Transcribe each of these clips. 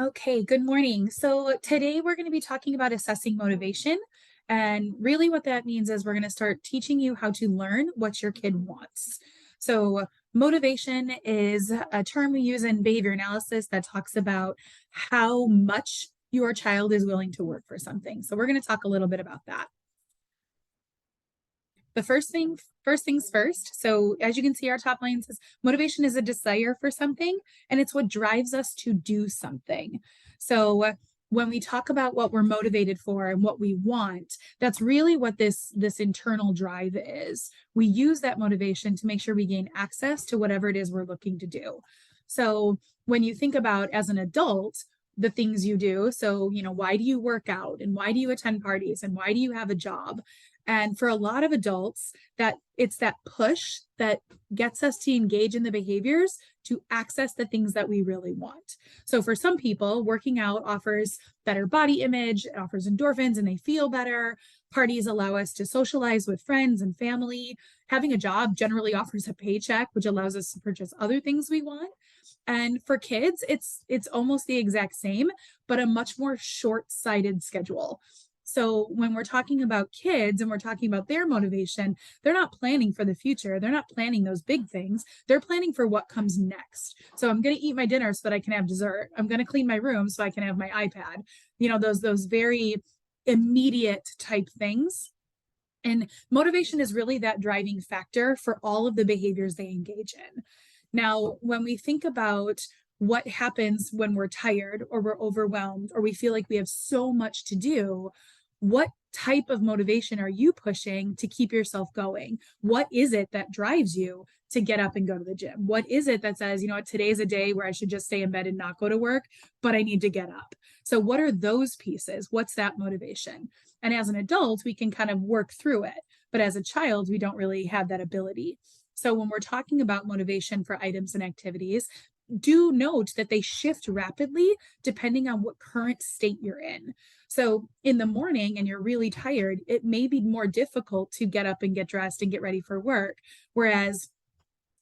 Okay, good morning. So today we're going to be talking about assessing motivation. And really, what that means is we're going to start teaching you how to learn what your kid wants. So, motivation is a term we use in behavior analysis that talks about how much your child is willing to work for something. So, we're going to talk a little bit about that. The first things first. So, as you can see, our top line says motivation is a desire for something, and it's what drives us to do something. So, when we talk about what we're motivated for and what we want, that's really what this internal drive is. We use that motivation to make sure we gain access to whatever it is we're looking to do. So, when you think about as an adult, the things you do. So, why do you work out and why do you attend parties and why do you have a job? And for a lot of adults, that it's that push that gets us to engage in the behaviors to access the things that we really want. So for some people, working out offers better body image, it offers endorphins and they feel better. Parties allow us to socialize with friends and family. Having a job generally offers a paycheck, which allows us to purchase other things we want. And for kids, it's almost the exact same, but a much more short-sighted schedule. So when we're talking about kids and we're talking about their motivation, they're not planning for the future. They're not planning those big things. They're planning for what comes next. So I'm going to eat my dinner so that I can have dessert. I'm going to clean my room so I can have my iPad. Those very immediate type things. And motivation is really that driving factor for all of the behaviors they engage in. Now, when we think about what happens when we're tired or we're overwhelmed or we feel like we have so much to do, what type of motivation are you pushing to keep yourself going? What is it that drives you to get up and go to the gym? What is it that says, today's a day where I should just stay in bed and not go to work, but I need to get up? So, what are those pieces? What's that motivation? And as an adult, we can kind of work through it. But as a child, we don't really have that ability. So, when we're talking about motivation for items and activities, do note that they shift rapidly depending on what current state you're in. So in the morning and you're really tired, it may be more difficult to get up and get dressed and get ready for work. Whereas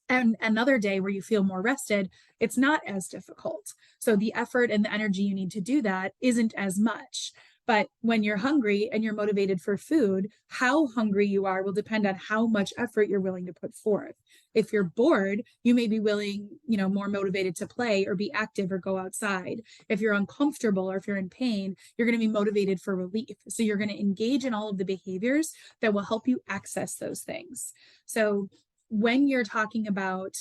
and another day where you feel more rested, it's not as difficult. So the effort and the energy you need to do that isn't as much. But when you're hungry and you're motivated for food, how hungry you are will depend on how much effort you're willing to put forth. If you're bored, you may be willing, more motivated to play or be active or go outside. If you're uncomfortable or if you're in pain, you're going to be motivated for relief. So you're going to engage in all of the behaviors that will help you access those things. So when you're talking about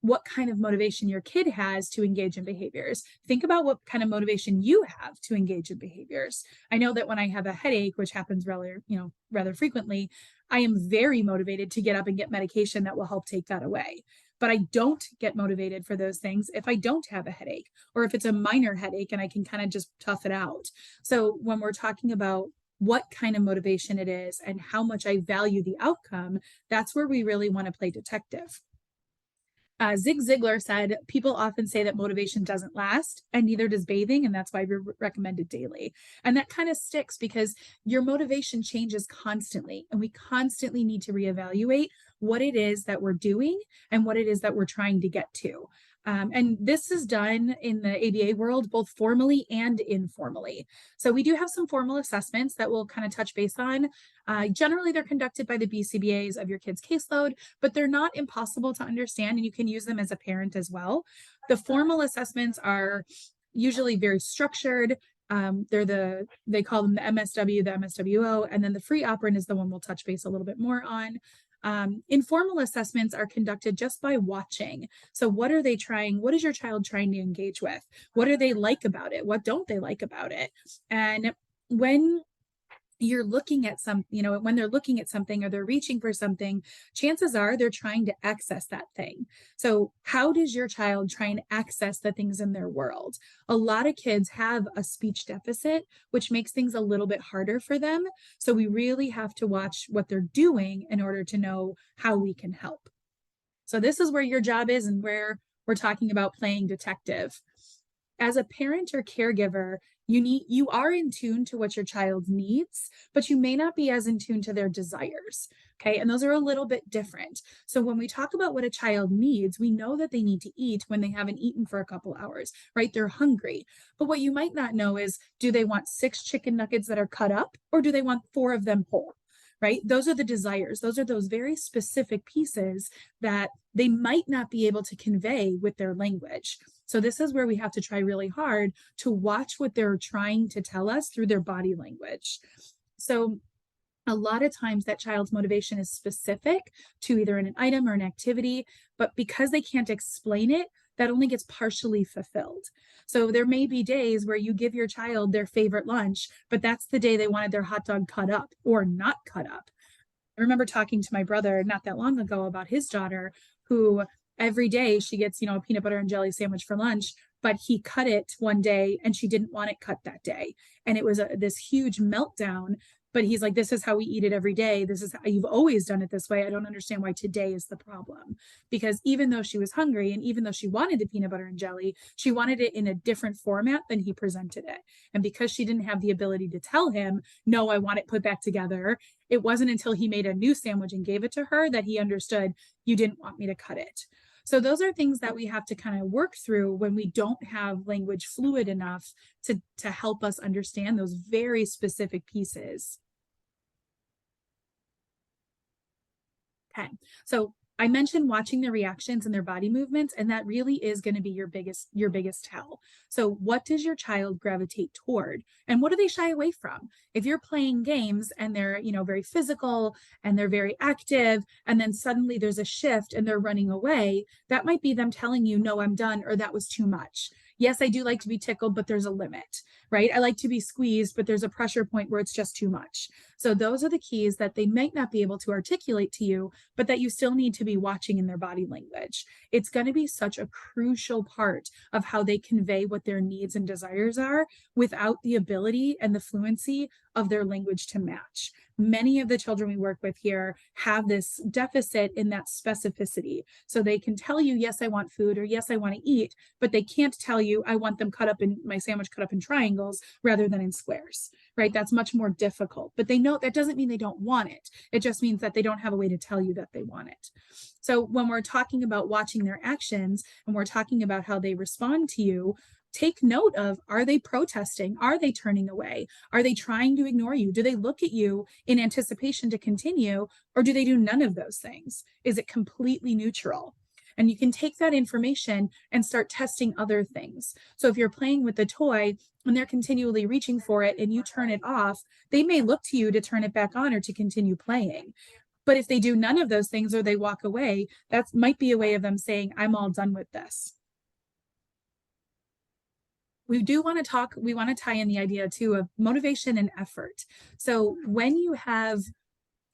what kind of motivation your kid has to engage in behaviors, think about what kind of motivation you have to engage in behaviors. I know that when I have a headache, which happens rather frequently, I am very motivated to get up and get medication that will help take that away. But I don't get motivated for those things if I don't have a headache or if it's a minor headache and I can kind of just tough it out. So when we're talking about what kind of motivation it is and how much I value the outcome, that's where we really want to play detective. Zig Ziglar said, people often say that motivation doesn't last, and neither does bathing, and that's why we recommend it daily. And that kind of sticks because your motivation changes constantly, and we constantly need to reevaluate what it is that we're doing and what it is that we're trying to get to. And this is done in the ABA world, both formally and informally. So we do have some formal assessments that we'll kind of touch base on. Generally, they're conducted by the BCBAs of your kid's caseload, but they're not impossible to understand, and you can use them as a parent as well. The formal assessments are usually very structured. They call them the MSW, the MSWO, and then the free operant is the one we'll touch base a little bit more on. Informal assessments are conducted just by watching. So what are they trying? What is your child trying to engage with? What do they like about it? What don't they like about it? And when you're looking at when they're looking at something or they're reaching for something, chances are they're trying to access that thing. So how does your child try and access the things in their world? A lot of kids have a speech deficit, which makes things a little bit harder for them. So we really have to watch what they're doing in order to know how we can help. So this is where your job is and where we're talking about playing detective. As a parent or caregiver, you are in tune to what your child needs, but you may not be as in tune to their desires. Okay. And those are a little bit different. So when we talk about what a child needs, we know that they need to eat when they haven't eaten for a couple hours, right? They're hungry. But what you might not know is, do they want 6 chicken nuggets that are cut up, or do they want 4 of them whole? Right? Those are the desires. Those are those very specific pieces that they might not be able to convey with their language. So this is where we have to try really hard to watch what they're trying to tell us through their body language. So a lot of times that child's motivation is specific to either an item or an activity, but because they can't explain it, that only gets partially fulfilled. So there may be days where you give your child their favorite lunch, but that's the day they wanted their hot dog cut up or not cut up. I remember talking to my brother not that long ago about his daughter, who every day she gets, a peanut butter and jelly sandwich for lunch, but he cut it one day and she didn't want it cut that day. And it was this huge meltdown. But he's like, this is how we eat it every day. This is how you've always done it this way. I don't understand why today is the problem. Because even though she was hungry and even though she wanted the peanut butter and jelly, she wanted it in a different format than he presented it. And because she didn't have the ability to tell him, no, I want it put back together, it wasn't until he made a new sandwich and gave it to her that he understood, you didn't want me to cut it. So those are things that we have to kind of work through when we don't have language fluid enough to help us understand those very specific pieces. Okay, so I mentioned watching their reactions and their body movements, and that really is going to be your biggest tell. So what does your child gravitate toward? And what do they shy away from? If you're playing games and they're, very physical and they're very active, and then suddenly there's a shift and they're running away, that might be them telling you, no, I'm done, or that was too much. Yes, I do like to be tickled, but there's a limit, right? I like to be squeezed, but there's a pressure point where it's just too much. So those are the keys that they might not be able to articulate to you, but that you still need to be watching in their body language. It's going to be such a crucial part of how they convey what their needs and desires are without the ability and the fluency of their language to match. Many of the children we work with here have this deficit in that specificity. So they can tell you, yes, I want food, or yes, I want to eat, but they can't tell you, I want them cut up in my sandwich cut up in triangles rather than in squares, right? That's much more difficult, but they know that doesn't mean they don't want it. It just means that they don't have a way to tell you that they want it. So when we're talking about watching their actions and we're talking about how they respond to you, take note of, are they protesting? Are they turning away? Are they trying to ignore you? Do they look at you in anticipation to continue, or do they do none of those things? Is it completely neutral? And you can take that information and start testing other things. So if you're playing with the toy and they're continually reaching for it and you turn it off, they may look to you to turn it back on or to continue playing. But if they do none of those things or they walk away, that might be a way of them saying, I'm all done with this. We want to tie in the idea too of motivation and effort. So when you have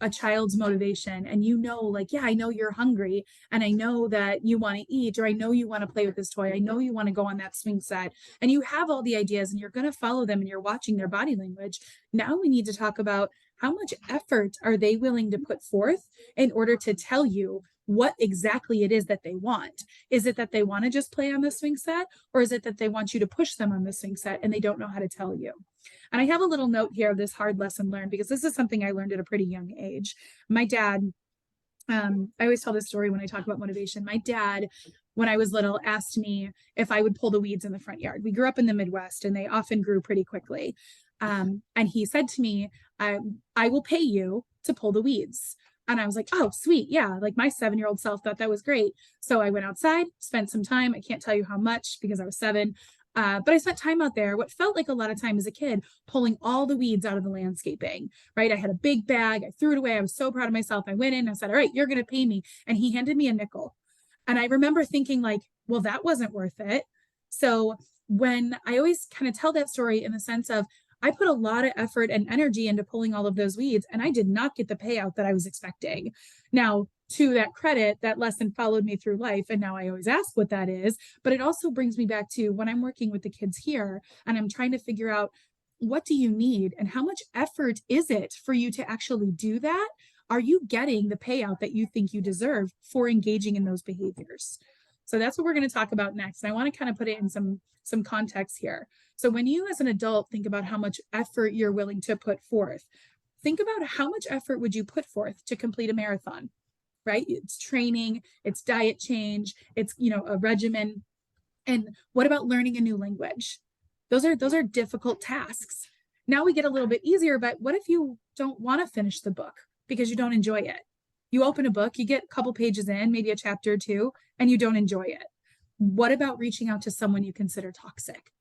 a child's motivation and like, yeah, I know you're hungry and I know that you want to eat, or I know you want to play with this toy, I know you want to go on that swing set, and you have all the ideas and you're going to follow them and you're watching their body language. Now we need to talk about how much effort are they willing to put forth in order to tell you what exactly it is that they want. Is it that they want to just play on the swing set, or is it that they want you to push them on the swing set and they don't know how to tell you? And I have a little note here of this hard lesson learned, because this is something I learned at a pretty young age. My dad, I always tell this story when I talk about motivation. My dad, when I was little, asked me if I would pull the weeds in the front yard. We grew up in the Midwest and they often grew pretty quickly. And he said to me, I will pay you to pull the weeds. And I was like, oh, sweet. Yeah. Like my 7-year-old self thought that was great. So I went outside, spent some time. I can't tell you how much because I was 7. But I spent time out there, what felt like a lot of time as a kid, pulling all the weeds out of the landscaping, right? I had a big bag. I threw it away. I was so proud of myself. I went in, I said, all right, you're going to pay me. And he handed me a nickel. And I remember thinking like, well, that wasn't worth it. So when I always kind of tell that story in the sense of, I put a lot of effort and energy into pulling all of those weeds, and I did not get the payout that I was expecting. Now, to that credit, that lesson followed me through life. And now I always ask what that is. But it also brings me back to when I'm working with the kids here and I'm trying to figure out, what do you need and how much effort is it for you to actually do that? Are you getting the payout that you think you deserve for engaging in those behaviors? So that's what we're going to talk about next. And I want to kind of put it in some context here. So when you as an adult think about how much effort you're willing to put forth, think about how much effort would you put forth to complete a marathon, right? It's training, it's diet change, it's, a regimen. And what about learning a new language? Those are difficult tasks. Now we get a little bit easier, but what if you don't want to finish the book because you don't enjoy it? You open a book, you get a couple pages in, maybe a chapter or two, and you don't enjoy it. What about reaching out to someone you consider toxic?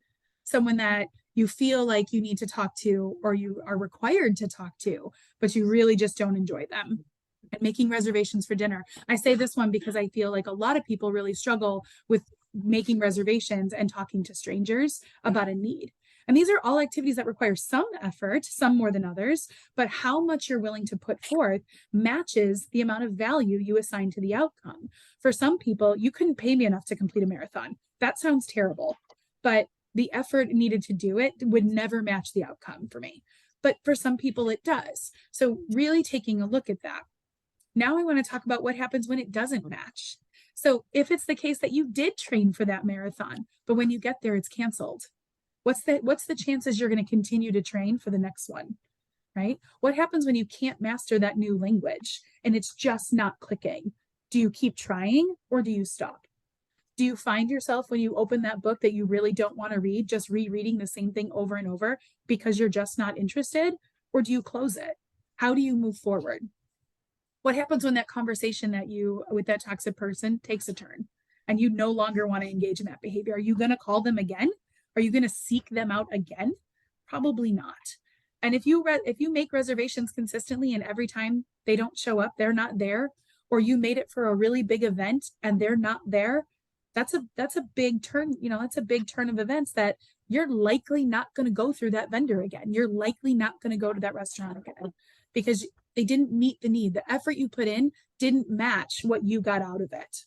Someone that you feel like you need to talk to or you are required to talk to, but you really just don't enjoy them. And making reservations for dinner. I say this one because I feel like a lot of people really struggle with making reservations and talking to strangers about a need. And these are all activities that require some effort, some more than others, but how much you're willing to put forth matches the amount of value you assign to the outcome. For some people, you couldn't pay me enough to complete a marathon. That sounds terrible, but the effort needed to do it would never match the outcome for me. But for some people, it does. So really taking a look at that. Now I want to talk about what happens when it doesn't match. So if it's the case that you did train for that marathon, but when you get there, it's canceled, what's the chances you're going to continue to train for the next one, right? What happens when you can't master that new language and it's just not clicking? Do you keep trying or do you stop? Do you find yourself when you open that book that you really don't want to read, just rereading the same thing over and over because you're just not interested? Or do you close it? How do you move forward? What happens when that conversation that you with that toxic person takes a turn and you no longer want to engage in that behavior? Are you going to call them again? Are you going to seek them out again? Probably not. And if you make reservations consistently and every time they don't show up, they're not there, or you made it for a really big event and they're not there, that's a big turn, that's a big turn of events that you're likely not going to go through that vendor again. You're likely not going to go to that restaurant again because they didn't meet the need. The effort you put in didn't match what you got out of it.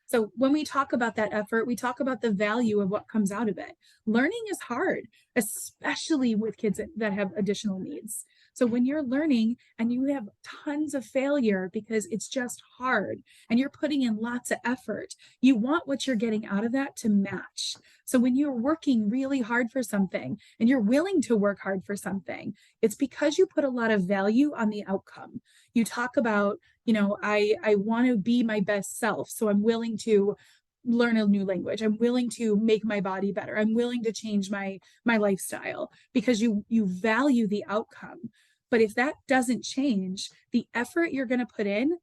So when we talk about that effort, we talk about the value of what comes out of it. Learning is hard, especially with kids that have additional needs. So when you're learning and you have tons of failure because it's just hard and you're putting in lots of effort, you want what you're getting out of that to match. So when you're working really hard for something and you're willing to work hard for something, it's because you put a lot of value on the outcome. You talk about, I want to be my best self. So I'm willing to learn a new language. I'm willing to make my body better. I'm willing to change my lifestyle because you value the outcome. But if that doesn't change, the effort you're going to put in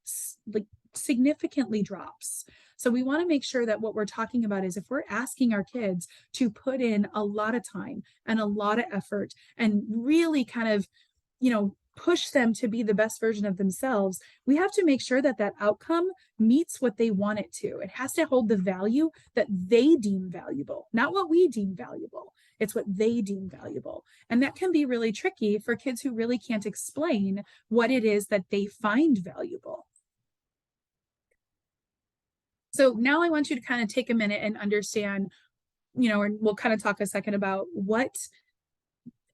significantly drops. So we want to make sure that what we're talking about is if we're asking our kids to put in a lot of time and a lot of effort and really kind of, push them to be the best version of themselves, we have to make sure that that outcome meets what they want it to. It has to hold the value that they deem valuable, not what we deem valuable. It's what they deem valuable. And that can be really tricky for kids who really can't explain what it is that they find valuable. So now I want you to kind of take a minute and understand, and we'll kind of talk a second about what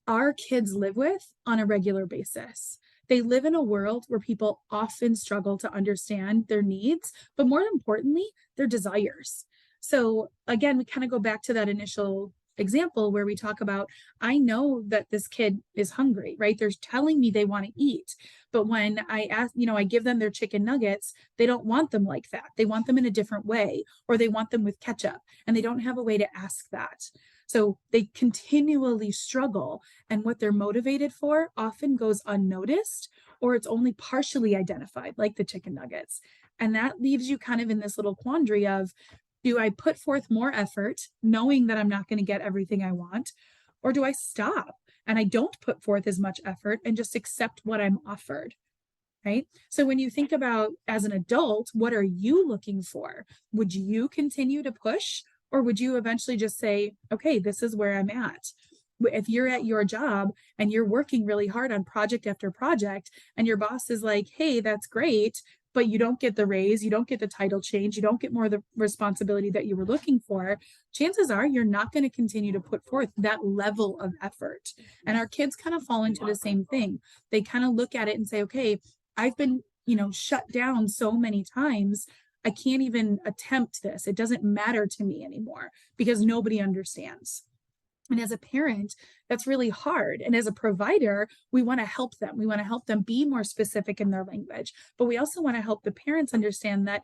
our kids live with on a regular basis. They live in a world where people often struggle to understand their needs, but more importantly, their desires. So again, we kind of go back to that initial example where we talk about, I know that this kid is hungry, right? They're telling me they want to eat. But when I ask, I give them their chicken nuggets, they don't want them like that. They want them in a different way, or they want them with ketchup, and they don't have a way to ask that. So they continually struggle, and what they're motivated for often goes unnoticed, or it's only partially identified, like the chicken nuggets. And that leaves you kind of in this little quandary of, do I put forth more effort knowing that I'm not going to get everything I want? Or do I stop and I don't put forth as much effort and just accept what I'm offered? Right? So when you think about as an adult, what are you looking for? Would you continue to push, or would you eventually just say, okay, this is where I'm at? If you're at your job and you're working really hard on project after project, and your boss is like, hey, that's great, but you don't get the raise, you don't get the title change, you don't get more of the responsibility that you were looking for, chances are you're not going to continue to put forth that level of effort. And our kids kind of fall into the same thing. They kind of look at it and say, okay, I've been, shut down so many times, I can't even attempt this. It doesn't matter to me anymore because nobody understands. And as a parent, that's really hard. And as a provider, we want to help them. We want to help them be more specific in their language, but we also want to help the parents understand that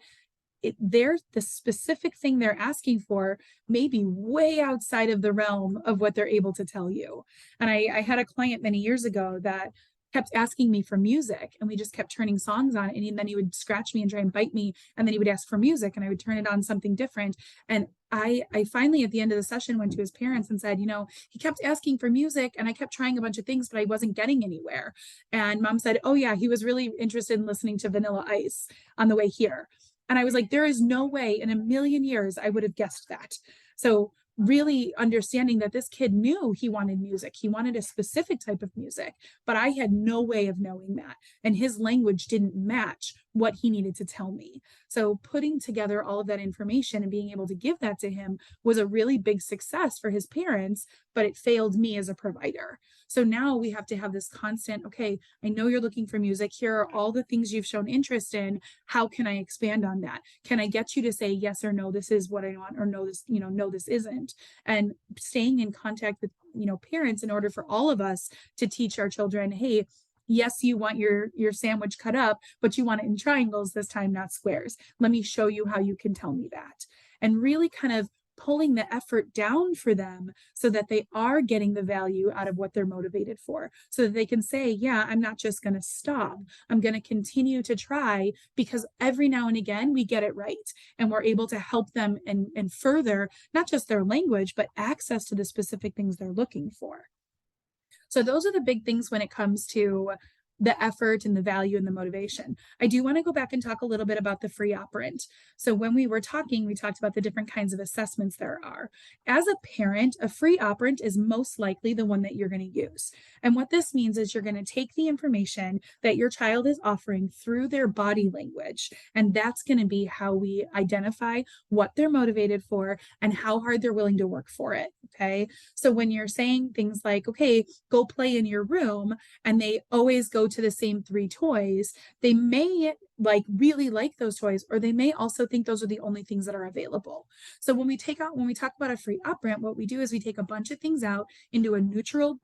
the specific thing they're asking for may be way outside of the realm of what they're able to tell you. And I had a client many years ago that kept asking me for music, and we just kept turning songs on, and then he would scratch me and try and bite me, and then he would ask for music and I would turn it on something different. And I finally at the end of the session went to his parents and said, he kept asking for music and I kept trying a bunch of things, but I wasn't getting anywhere. And mom said, oh yeah, he was really interested in listening to Vanilla Ice on the way here. And I was like, there is no way in a million years I would have guessed that. So really understanding that this kid knew he wanted music. He wanted a specific type of music, but I had no way of knowing that. And his language didn't match what he needed to tell me. So putting together all of that information and being able to give that to him was a really big success for his parents, but it failed me as a provider. So now we have to have this constant, okay, I know you're looking for music. Here are all the things you've shown interest in. How can I expand on that? Can I get you to say yes or no, this is what I want, or no, this, no, this isn't. And staying in contact with, parents in order for all of us to teach our children, hey, yes, you want your sandwich cut up, but you want it in triangles this time, not squares. Let me show you how you can tell me that. And really kind of pulling the effort down for them so that they are getting the value out of what they're motivated for, so that they can say, yeah, I'm not just going to stop. I'm going to continue to try, because every now and again we get it right and we're able to help them and further not just their language, but access to the specific things they're looking for. So those are the big things when it comes to the effort and the value and the motivation. I do want to go back and talk a little bit about the free operant. So when we were talking, we talked about the different kinds of assessments there are. As a parent, a free operant is most likely the one that you're going to use. And what this means is you're going to take the information that your child is offering through their body language, and that's going to be how we identify what they're motivated for and how hard they're willing to work for it. Okay. So when you're saying things like, okay, go play in your room, and they always go to the same 3 toys, they may really like those toys, or they may also think those are the only things that are available. So when we talk about a free operant, what we do is we take a bunch of things out into a neutral,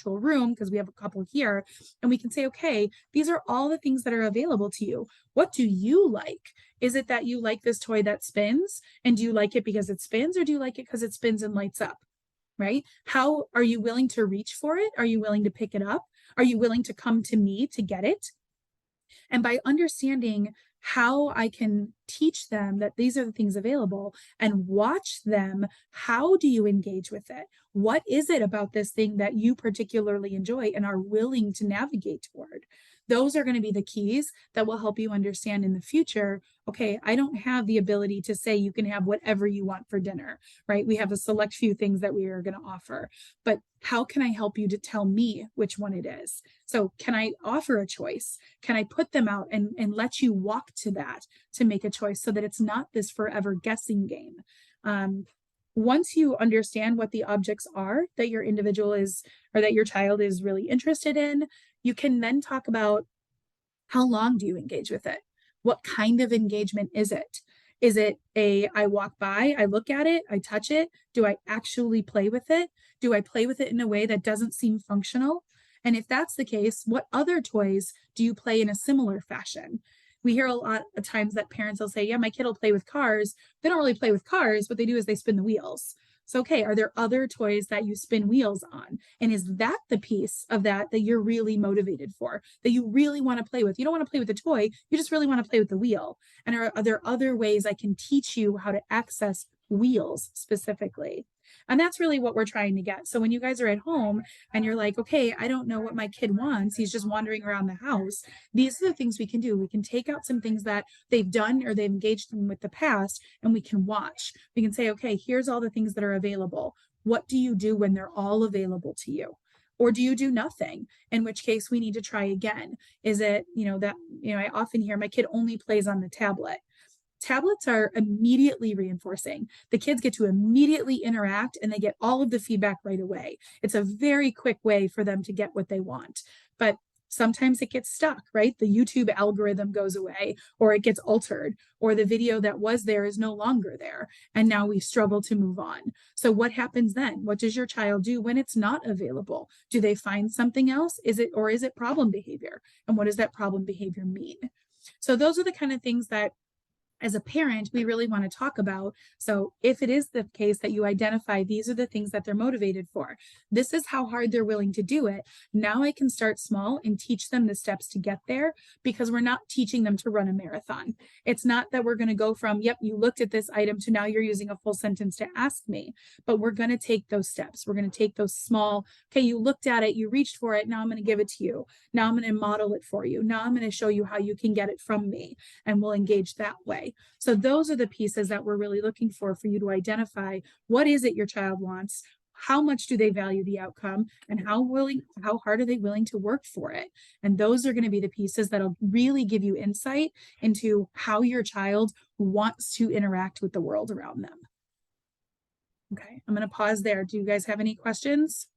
room, because we have a couple here, and we can say, okay, these are all the things that are available to you. What do you like? Is it that you like this toy that spins, and do you like it because it spins, or do you like it because it spins and lights up? Right? How are you willing to reach for it? Are you willing to pick it up? Are you willing to come to me to get it? And by understanding how I can teach them that these are the things available and watch them, how do you engage with it? What is it about this thing that you particularly enjoy and are willing to navigate toward? Those are going to be the keys that will help you understand in the future, okay, I don't have the ability to say you can have whatever you want for dinner, right? We have a select few things that we are going to offer, but how can I help you to tell me which one it is? So can I offer a choice? Can I put them out and let you walk to that to make a choice, so that it's not this forever guessing game? Once you understand what the objects are that your individual is, or that your child is really interested in, you can then talk about, how long do you engage with it? What kind of engagement is it? Is it I walk by, I look at it, I touch it? Do I actually play with it? Do I play with it in a way that doesn't seem functional? And if that's the case, what other toys do you play in a similar fashion? We hear a lot of times that parents will say, yeah, my kid will play with cars. They don't really play with cars. What they do is they spin the wheels. So, okay, are there other toys that you spin wheels on? And is that the piece of that you're really motivated for, that you really want to play with? You don't want to play with the toy, you just really want to play with the wheel. And are there other ways I can teach you how to access wheels specifically? And that's really what we're trying to get. So when you guys are at home and you're like, okay, I don't know what my kid wants, he's just wandering around the house, these are the things we can do. We can take out some things that they've done or they've engaged in with the past, and we can watch. We can say, okay, here's all the things that are available. What do you do when they're all available to you? Or do you do nothing? In which case we need to try again. Is it, I often hear my kid only plays on the tablet. Tablets are immediately reinforcing. The kids get to immediately interact and they get all of the feedback right away. It's a very quick way for them to get what they want. But Sometimes it gets stuck, right? The YouTube algorithm goes away, or it gets altered, or the video that was there is no longer there. And now we struggle to move on. So what happens then? What does your child do when it's not available? Do they find something else? Is it problem behavior? And what does that problem behavior mean? So those are the kind of things that as a parent, we really want to talk about. So if it is the case that you identify these are the things that they're motivated for, this is how hard they're willing to do it. Now I can start small and teach them the steps to get there, because we're not teaching them to run a marathon. It's not that we're going to go from, yep, you looked at this item, to now you're using a full sentence to ask me, but we're going to take those steps. We're going to take those small, okay, you looked at it, you reached for it. Now I'm going to give it to you. Now I'm going to model it for you. Now I'm going to show you how you can get it from me, and we'll engage that way. So those are the pieces that we're really looking for you to identify. What is it your child wants? How much do they value the outcome? And how hard are they willing to work for it? And those are going to be the pieces that'll really give you insight into how your child wants to interact with the world around them. Okay, I'm going to pause there. Do you guys have any questions?